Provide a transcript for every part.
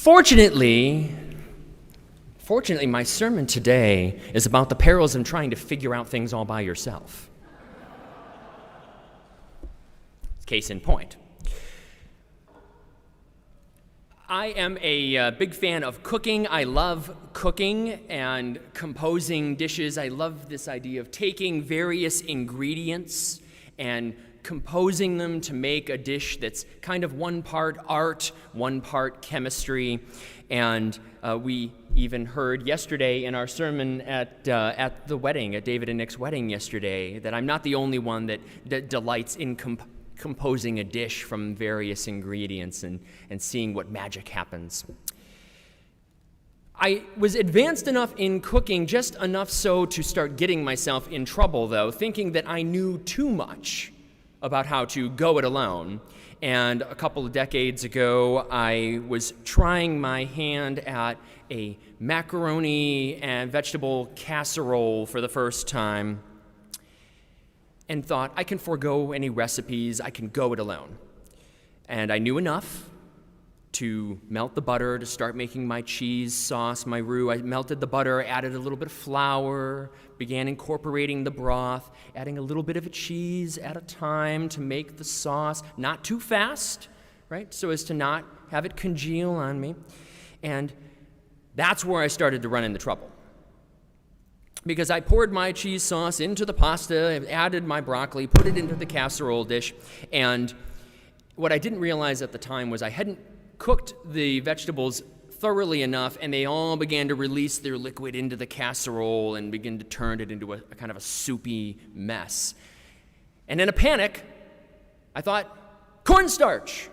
Fortunately, my sermon today is about the perils of trying to figure out things all by yourself. Case in point. I am a big fan of cooking. I love cooking and composing dishes. I love this idea of taking various ingredients and composing them to make a dish that's kind of one part art, one part chemistry. And we even heard yesterday in our sermon at the wedding, at David and Nick's wedding yesterday, that I'm not the only one that delights in composing a dish from various ingredients and seeing what magic happens. I was advanced enough in cooking, just enough so to start getting myself in trouble, though, thinking that I knew too much about how to go it alone. And a couple of decades ago, I was trying my hand at a macaroni and vegetable casserole for the first time and thought, I can forego any recipes, I can go it alone. And I knew enough to melt the butter, to start making my cheese sauce, my roux. I melted the butter, added a little bit of flour, began incorporating the broth, adding a little bit of a cheese at a time to make the sauce, not too fast, right, so as to not have it congeal on me. And that's where I started to run into trouble. Because I poured my cheese sauce into the pasta, added my broccoli, put it into the casserole dish, and what I didn't realize at the time was I hadn't cooked the vegetables thoroughly enough, and they all began to release their liquid into the casserole and begin to turn it into a kind of a soupy mess. And in a panic, I thought, cornstarch.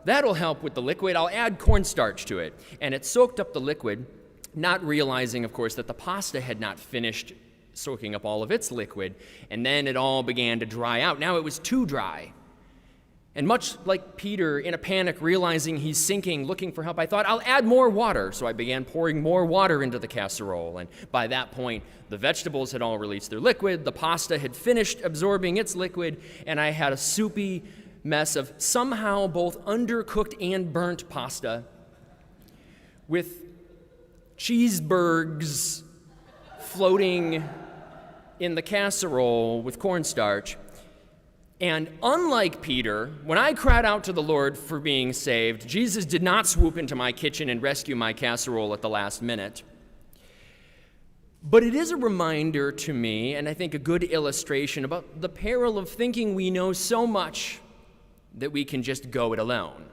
That'll help with the liquid. I'll add cornstarch to it. And it soaked up the liquid, not realizing, of course, that the pasta had not finished soaking up all of its liquid, and then it all began to dry out. Now it was too dry. And much like Peter, in a panic, realizing he's sinking, looking for help, I thought, I'll add more water. So I began pouring more water into the casserole. And by that point, the vegetables had all released their liquid, the pasta had finished absorbing its liquid, and I had a soupy mess of somehow both undercooked and burnt pasta with cheeseburgers floating in the casserole with cornstarch. And unlike Peter, when I cried out to the Lord for being saved, Jesus did not swoop into my kitchen and rescue my casserole at the last minute. But it is a reminder to me, and I think a good illustration, about the peril of thinking we know so much that we can just go it alone.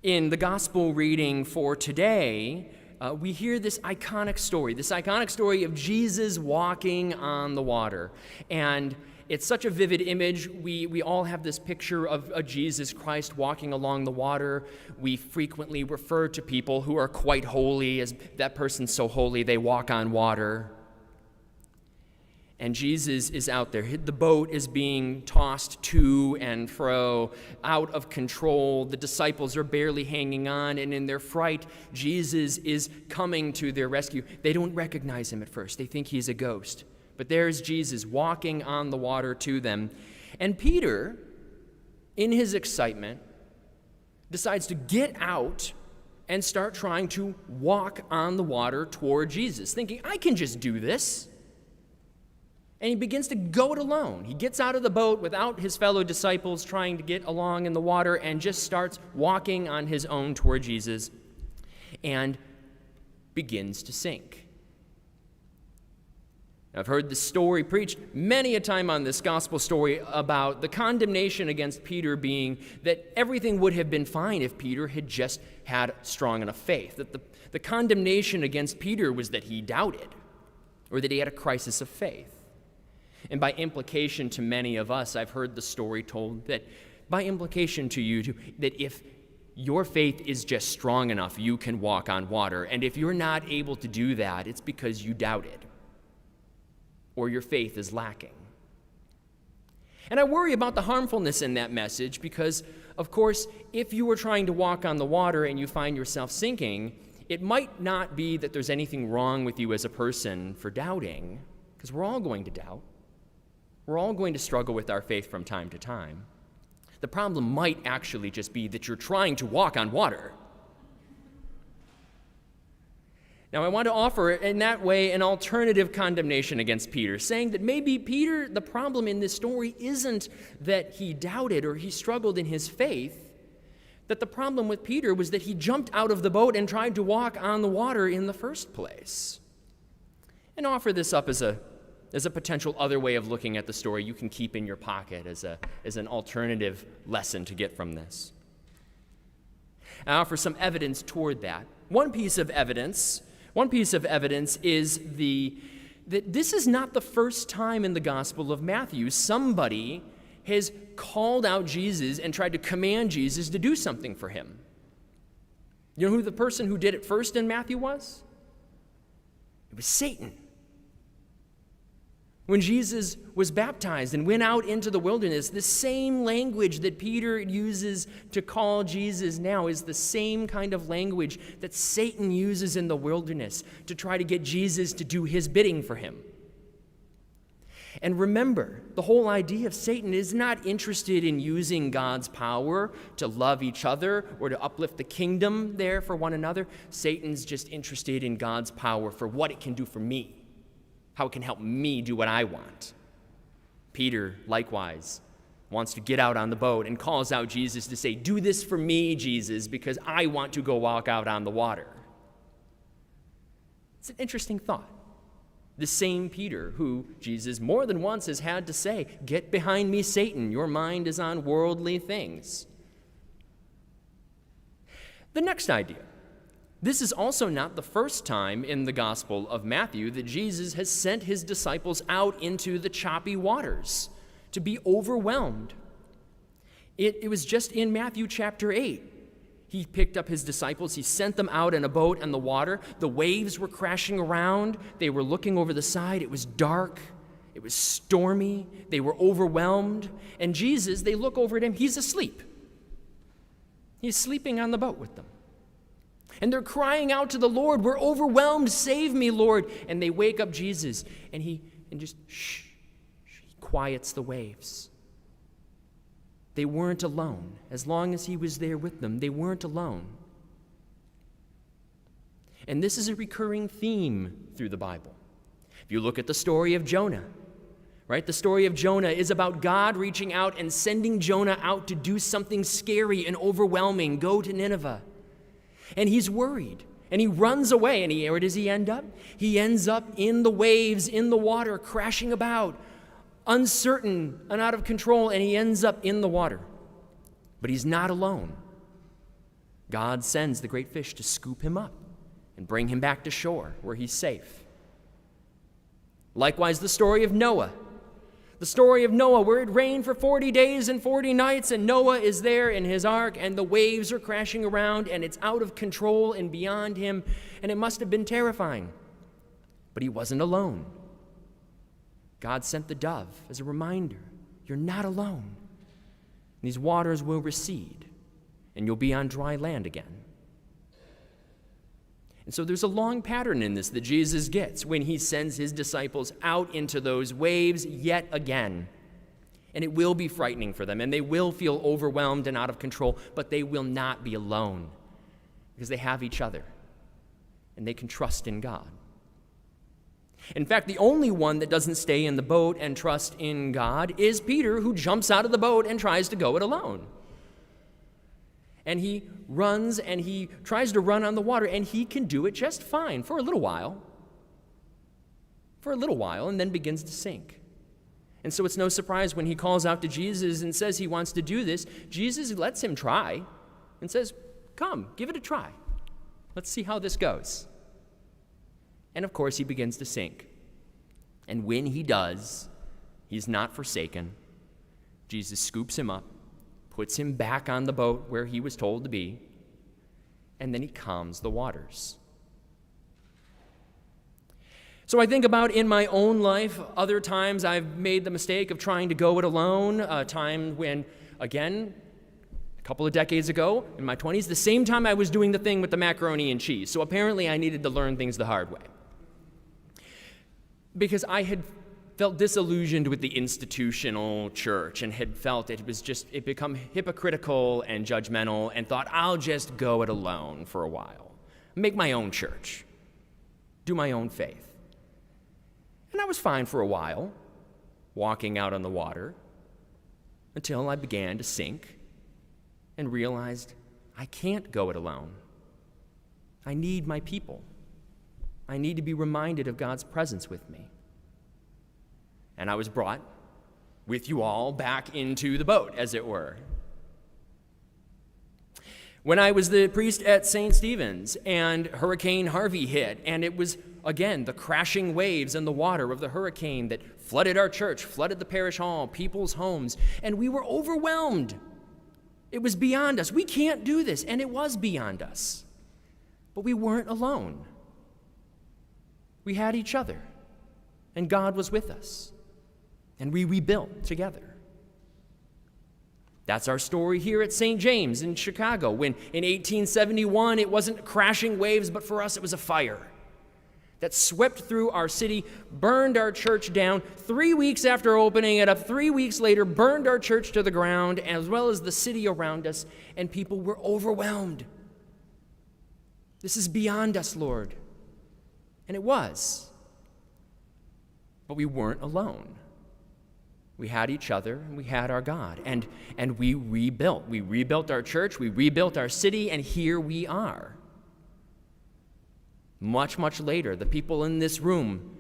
In the gospel reading for today, we hear this iconic story of Jesus walking on the water. And it's such a vivid image. We all have this picture of a Jesus Christ walking along the water. We frequently refer to people who are quite holy as that person's so holy they walk on water. And Jesus is out there. The boat is being tossed to and fro, out of control. The disciples are barely hanging on, and in their fright, Jesus is coming to their rescue. They don't recognize him at first. They think he's a ghost. But there's Jesus walking on the water to them. And Peter, in his excitement, decides to get out and start trying to walk on the water toward Jesus, thinking, I can just do this. And he begins to go it alone. He gets out of the boat without his fellow disciples trying to get along in the water and just starts walking on his own toward Jesus and begins to sink. I've heard this story preached many a time on this gospel story about the condemnation against Peter being that everything would have been fine if Peter had just had strong enough faith. That the condemnation against Peter was that he doubted or that he had a crisis of faith. And by implication to many of us, I've heard the story told that by implication to you too, that if your faith is just strong enough, you can walk on water. And if you're not able to do that, it's because you doubted or your faith is lacking. And I worry about the harmfulness in that message because, of course, if you were trying to walk on the water and you find yourself sinking, it might not be that there's anything wrong with you as a person for doubting, because we're all going to doubt. We're all going to struggle with our faith from time to time. The problem might actually just be that you're trying to walk on water. Now, I want to offer, in that way, an alternative condemnation against Peter, saying that maybe Peter, the problem in this story isn't that he doubted or he struggled in his faith, that the problem with Peter was that he jumped out of the boat and tried to walk on the water in the first place. And offer this up as a potential other way of looking at the story you can keep in your pocket as an alternative lesson to get from this. I offer some evidence toward that. One piece of evidence is that this is not the first time in the Gospel of Matthew somebody has called out Jesus and tried to command Jesus to do something for him. You know who the person who did it first in Matthew was? It was Satan. When Jesus was baptized and went out into the wilderness, the same language that Peter uses to call Jesus now is the same kind of language that Satan uses in the wilderness to try to get Jesus to do his bidding for him. And remember, the whole idea of Satan is not interested in using God's power to love each other or to uplift the kingdom there for one another. Satan's just interested in God's power for what it can do for me. How it can help me do what I want. Peter, likewise, wants to get out on the boat and calls out Jesus to say, "Do this for me, Jesus, because I want to go walk out on the water." It's an interesting thought. The same Peter who Jesus more than once has had to say, "Get behind me, Satan, your mind is on worldly things." The next idea. This is also not the first time in the Gospel of Matthew that Jesus has sent his disciples out into the choppy waters to be overwhelmed. It was just in Matthew chapter 8. He picked up his disciples. He sent them out in a boat on the water. The waves were crashing around. They were looking over the side. It was dark. It was stormy. They were overwhelmed. And Jesus, they look over at him. He's asleep. He's sleeping on the boat with them. And they're crying out to the Lord, "We're overwhelmed, save me, Lord." And they wake up Jesus, and he quiets the waves. They weren't alone. As long as he was there with them, they weren't alone. And this is a recurring theme through the Bible. If you look at the story of Jonah, right? The story of Jonah is about God reaching out and sending Jonah out to do something scary and overwhelming, go to Nineveh. And he's worried, and he runs away, and where does he end up? He ends up in the waves, in the water, crashing about, uncertain and out of control, and he ends up in the water. But he's not alone. God sends the great fish to scoop him up and bring him back to shore where he's safe. Likewise, the story of Noah. The story of Noah, where it rained for 40 days and 40 nights, and Noah is there in his ark, and the waves are crashing around, and it's out of control and beyond him, and it must have been terrifying. But he wasn't alone. God sent the dove as a reminder, you're not alone. These waters will recede, and you'll be on dry land again. And so there's a long pattern in this that Jesus gets when he sends his disciples out into those waves yet again. And it will be frightening for them, and they will feel overwhelmed and out of control, but they will not be alone because they have each other, and they can trust in God. In fact, the only one that doesn't stay in the boat and trust in God is Peter, who jumps out of the boat and tries to go it alone. And he runs and he tries to run on the water, and he can do it just fine for a little while, and then begins to sink. And so it's no surprise when he calls out to Jesus and says he wants to do this, Jesus lets him try and says, "Come, give it a try. Let's see how this goes." And of course, he begins to sink. And when he does, he's not forsaken. Jesus scoops him up, puts him back on the boat where he was told to be, and then he calms the waters. So I think about in my own life, other times I've made the mistake of trying to go it alone, a time when, again, a couple of decades ago, in my 20s, the same time I was doing the thing with the macaroni and cheese. So apparently I needed to learn things the hard way. Because I had felt disillusioned with the institutional church and had felt it become hypocritical and judgmental, and thought, I'll just go it alone for a while, make my own church, do my own faith. And I was fine for a while, walking out on the water, until I began to sink and realized I can't go it alone. I need my people. I need to be reminded of God's presence with me. And I was brought with you all back into the boat, as it were. When I was the priest at St. Stephen's and Hurricane Harvey hit, and it was, again, the crashing waves and the water of the hurricane that flooded our church, flooded the parish hall, people's homes, and we were overwhelmed. It was beyond us. We can't do this, and it was beyond us. But we weren't alone. We had each other, and God was with us. And we rebuilt together. That's our story here at St. James in Chicago, when in 1871 it wasn't crashing waves, but for us it was a fire that swept through our city, burned our church down. 3 weeks after opening it up, 3 weeks later, burned our church to the ground, as well as the city around us, and people were overwhelmed. This is beyond us, Lord. And it was. But we weren't alone. We had each other, and we had our God, and we rebuilt. We rebuilt our church, we rebuilt our city, and here we are. Much, much later, the people in this room,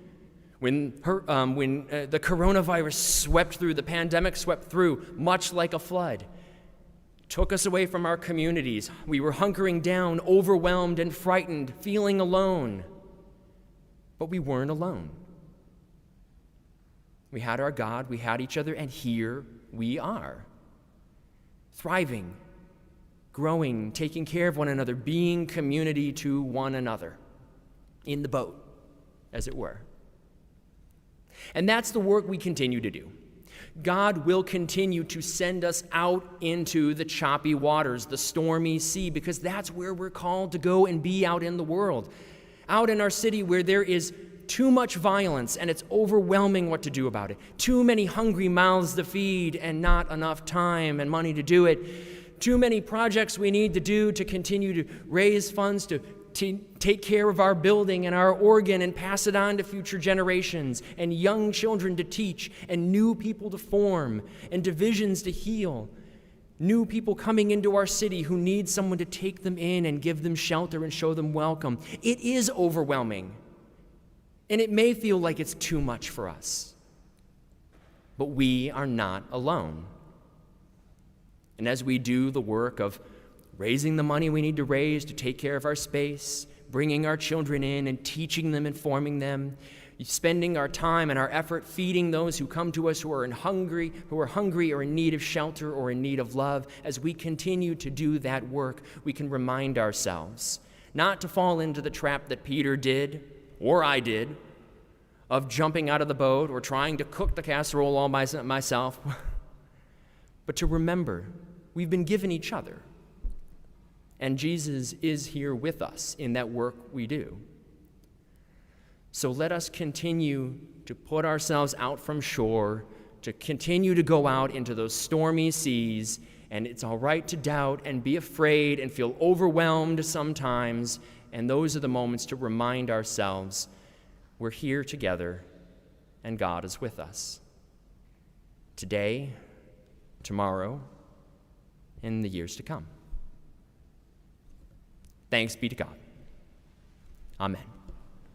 when the coronavirus swept through, the pandemic swept through, much like a flood, took us away from our communities. We were hunkering down, overwhelmed and frightened, feeling alone. But we weren't alone. We had our God, we had each other, and here we are. Thriving, growing, taking care of one another, being community to one another. In the boat, as it were. And that's the work we continue to do. God will continue to send us out into the choppy waters, the stormy sea, because that's where we're called to go and be out in the world. Out in our city where there is too much violence and it's overwhelming what to do about it. Too many hungry mouths to feed and not enough time and money to do it. Too many projects we need to do to continue to raise funds to take care of our building and our organ and pass it on to future generations, and young children to teach, and new people to form, and divisions to heal. New people coming into our city who need someone to take them in and give them shelter and show them welcome. It is overwhelming, and it may feel like it's too much for us. But we are not alone. And as we do the work of raising the money we need to raise to take care of our space, bringing our children in and teaching them and forming them, spending our time and our effort feeding those who come to us who are hungry or in need of shelter or in need of love, as we continue to do that work, we can remind ourselves not to fall into the trap that Peter did, or I did, of jumping out of the boat or trying to cook the casserole all by myself, but to remember we've been given each other. And Jesus is here with us in that work we do. So let us continue to put ourselves out from shore, to continue to go out into those stormy seas. And it's all right to doubt and be afraid and feel overwhelmed sometimes. And those are the moments to remind ourselves we're here together and God is with us. Today, tomorrow, in the years to come. Thanks be to God. Amen.